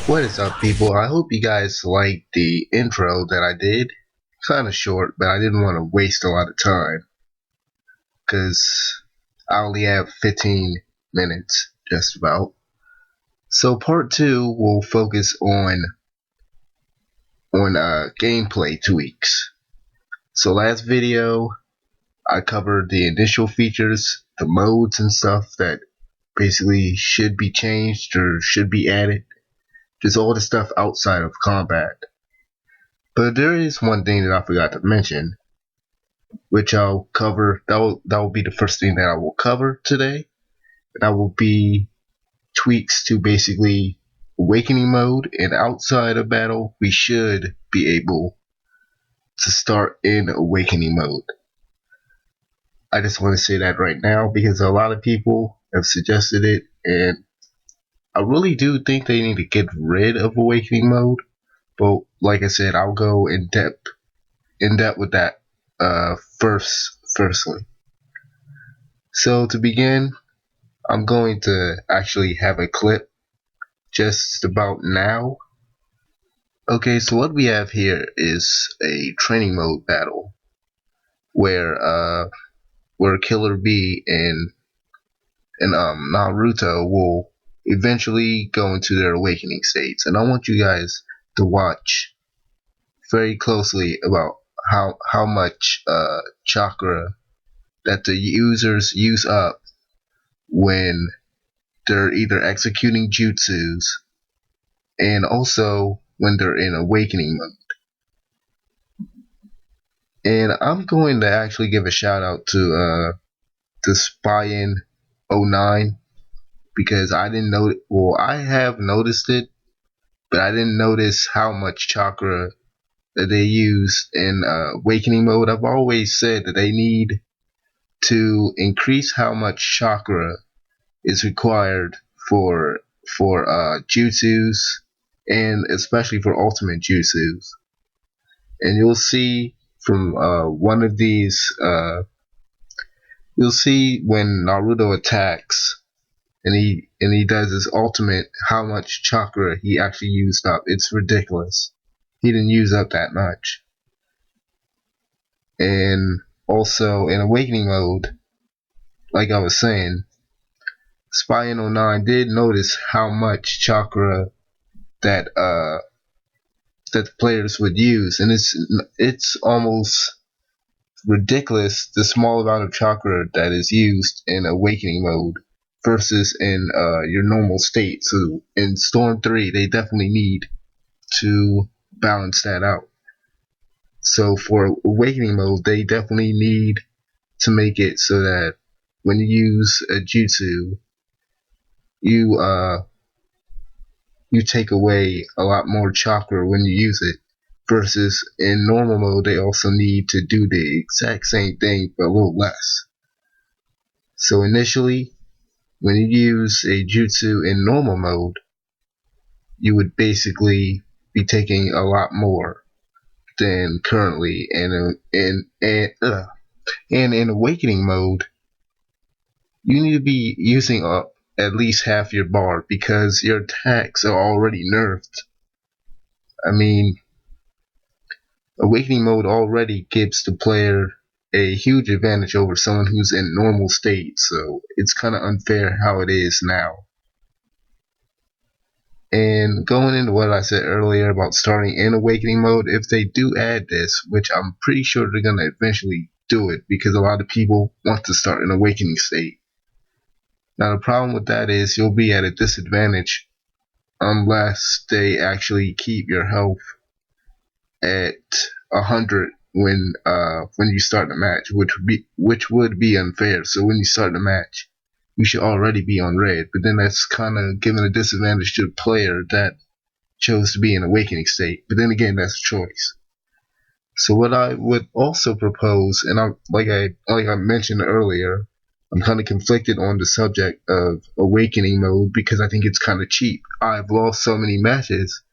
What is up, people? I hope you guys liked the intro that I did. Kind of short, but I didn't want to waste a lot of time because I only have 15 minutes, just about. So part two will focus on gameplay tweaks. So last video I covered the initial features, the modes and stuff that basically should be changed or should be added. Just all the stuff outside of combat. But there is one thing that I forgot to mention, which I'll cover. That will be the first thing that I will cover today. That will be tweaks to basically awakening mode, and outside of battle, we should be able to start in awakening mode. I just want to say that right now because a lot of people have suggested it, and I really do think they need to get rid of awakening mode. But like I said, I'll go in depth with that firstly. So to begin, I'm going to actually have a clip just about now. Okay, so what we have here is a training mode battle where Killer B and Naruto will eventually go into their awakening states, and I want you guys to watch very closely about how much chakra that the users use up when they're either executing jutsus and also when they're in awakening mode. And I'm going to actually give a shout out to Spyin09 because I didn't know it. Well, I have noticed it, but I didn't notice how much chakra that they use in awakening mode. I've always said that they need to increase how much chakra is required for jutsus and especially for ultimate jutsus. And you'll see from one of these, you'll see when Naruto attacks and he does his ultimate, how much chakra he actually used up. It's ridiculous. He didn't use up that much. And also in awakening mode, like I was saying, Spyin09 did notice how much chakra that the players would use, and it's almost ridiculous the small amount of chakra that is used in awakening mode versus in your normal state. So in Storm 3, they definitely need to balance that out. So for awakening mode, they definitely need to make it so that when you use a jutsu, you take away a lot more chakra when you use it, versus in normal mode they also need to do the exact same thing but a little less. So initially, when you use a jutsu in normal mode, you would basically be taking a lot more than currently, and in awakening mode, you need to be using up at least half your bar because your attacks are already nerfed. I mean, awakening mode already gives the player a huge advantage over someone who's in normal state, so it's kind of unfair how it is now. And going into what I said earlier about starting in awakening mode, if they do add this, which I'm pretty sure they're going to eventually do it because a lot of people want to start in awakening state. Now the problem with that is you'll be at a disadvantage unless they actually keep your health at 100 when you start the match, which would be unfair. So when you start the match, you should already be on red, but then that's kind of giving a disadvantage to the player that chose to be in awakening state. But then again, that's a choice. So what I would also propose, and like I mentioned earlier, I'm kind of conflicted on the subject of awakening mode because I think it's kind of cheap. I've lost so many matches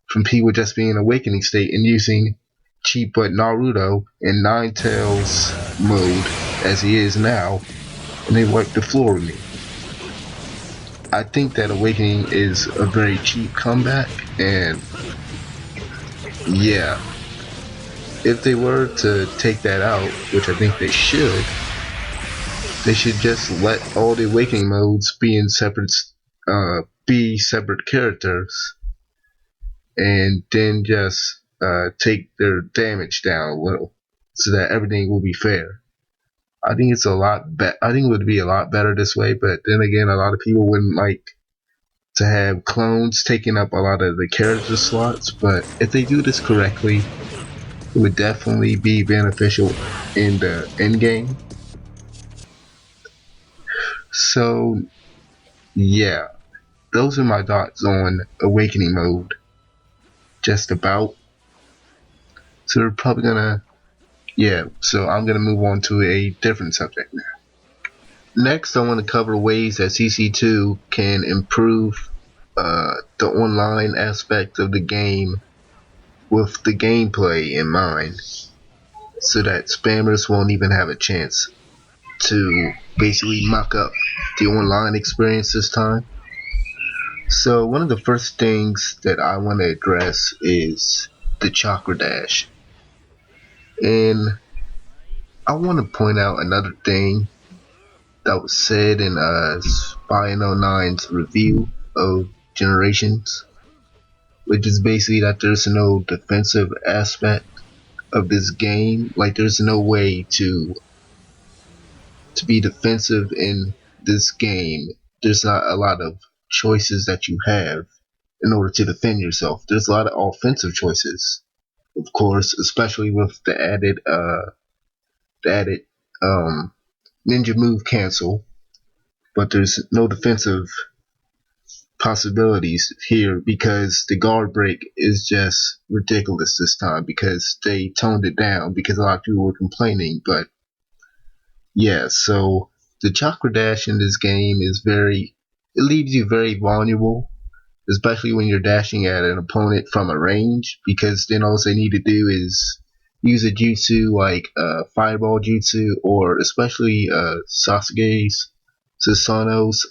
from people just being in awakening state and using cheap but Naruto in Nine Tails mode as he is now, and they wiped the floor with me. I think that Awakening is a very cheap comeback, and yeah, if they were to take that out, which I think they should just let all the Awakening modes be in be separate characters, and then just take their damage down a little, so that everything will be fair. I think it's a lot. I think it would be a lot better this way. But then again, a lot of people wouldn't like to have clones taking up a lot of the character slots. But if they do this correctly, it would definitely be beneficial in the end game. So yeah, those are my thoughts on Awakening mode. Just about. So we're probably gonna So I'm gonna move on to a different subject now. Next, I want to cover ways that CC2 can improve the online aspect of the game with the gameplay in mind, so that spammers won't even have a chance to basically muck up the online experience this time. So one of the first things that I want to address is the chakra dash. And I want to point out another thing that was said in Spy 09's review of Generations, which is basically that there's no defensive aspect of this game. Like there's no way to be defensive in this game. There's not a lot of choices that you have in order to defend yourself. There's a lot of offensive choices, of course, especially with the added ninja move cancel. But there's no defensive possibilities here because the guard break is just ridiculous this time because they toned it down because a lot of people were complaining. But yeah, so the chakra dash in this game is it leaves you very vulnerable, especially when you're dashing at an opponent from a range, because then all they need to do is use a jutsu like fireball jutsu, or especially Sasuke's Susanoo's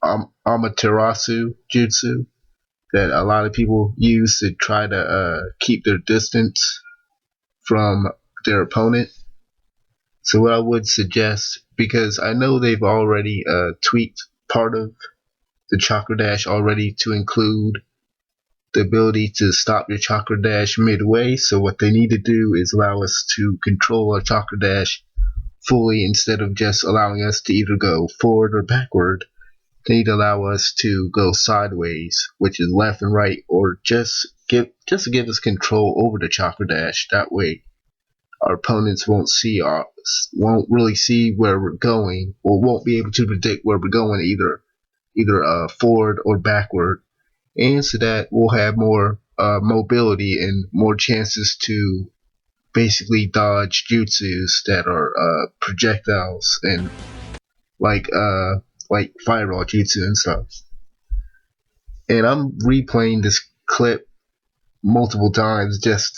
Amaterasu jutsu that a lot of people use to try to keep their distance from their opponent. So what I would suggest, because I know they've already tweaked part of the chakra dash already to include the ability to stop your chakra dash midway. So what they need to do is allow us to control our chakra dash fully instead of just allowing us to either go forward or backward. They need to allow us to go sideways, which is left and right, or to give us control over the chakra dash. That way, our opponents won't really see where we're going, or won't be able to predict where we're going either forward or backward, and so that we'll have more mobility and more chances to basically dodge jutsus that are projectiles and like fireball jutsu and stuff. And I'm replaying this clip multiple times just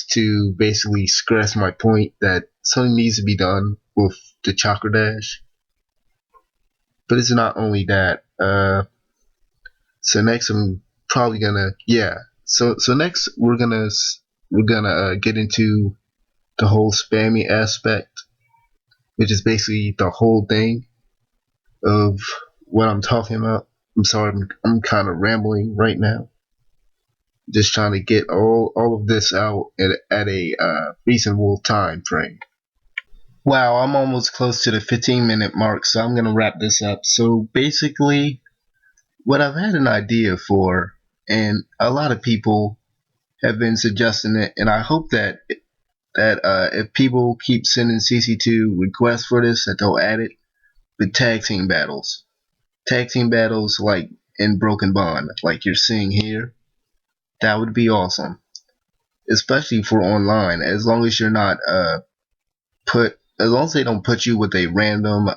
to basically stress my point that something needs to be done with the chakra dash. But it's not only that. So next I'm probably gonna So next we're gonna get into the whole spammy aspect, which is basically the whole thing of what I'm talking about. I'm sorry, I'm kind of rambling right now. Just trying to get all of this out at a reasonable time frame. Wow, I'm almost close to the 15-minute mark, so I'm gonna wrap this up. So basically, what I've had an idea for, and a lot of people have been suggesting it, and I hope that if people keep sending CC2 requests for this, that they'll add it. But tag team battles like in Broken Bond, like you're seeing here, that would be awesome, especially for online. As long as you're not as long as they don't put you with a random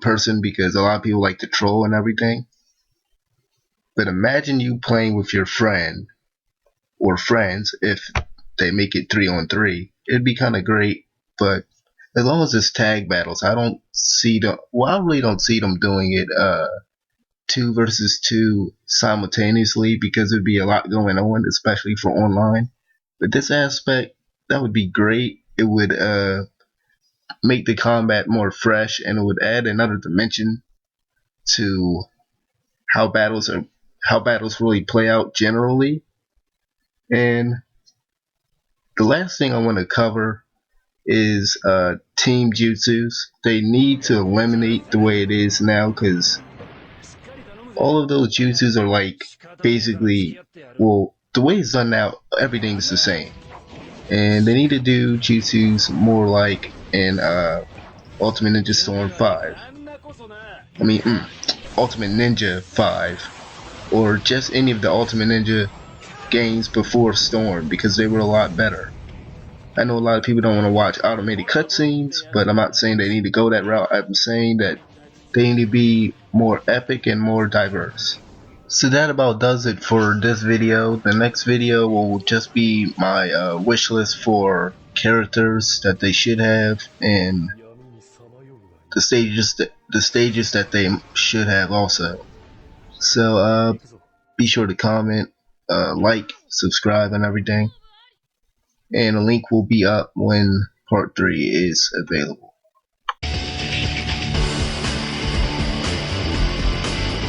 person, because a lot of people like to troll and everything. But imagine you playing with your friend or friends if they make it 3-on-3. It'd be kind of great, but As long as it's tag battles, I don't see them. Well, I really don't see them doing it two versus two simultaneously because there'd be a lot going on, especially for online. But this aspect, that would be great. It would make the combat more fresh, and it would add another dimension to how battles really play out generally. And the last thing I want to cover is team jutsus. They need to eliminate the way it is now because all of those jutsus are like basically, well, the way it's done now, everything's the same. And they need to do jutsus more like in Ultimate Ninja Storm 5. I mean, Ultimate Ninja 5. Or just any of the Ultimate Ninja games before Storm because they were a lot better. I know a lot of people don't want to watch automated cutscenes, but I'm not saying they need to go that route. I'm saying that they need to be more epic and more diverse. So that about does it for this video. The next video will just be my wish list for characters that they should have and the stages that they should have also. So be sure to comment, like, subscribe, and everything. And a link will be up when part 3 is available.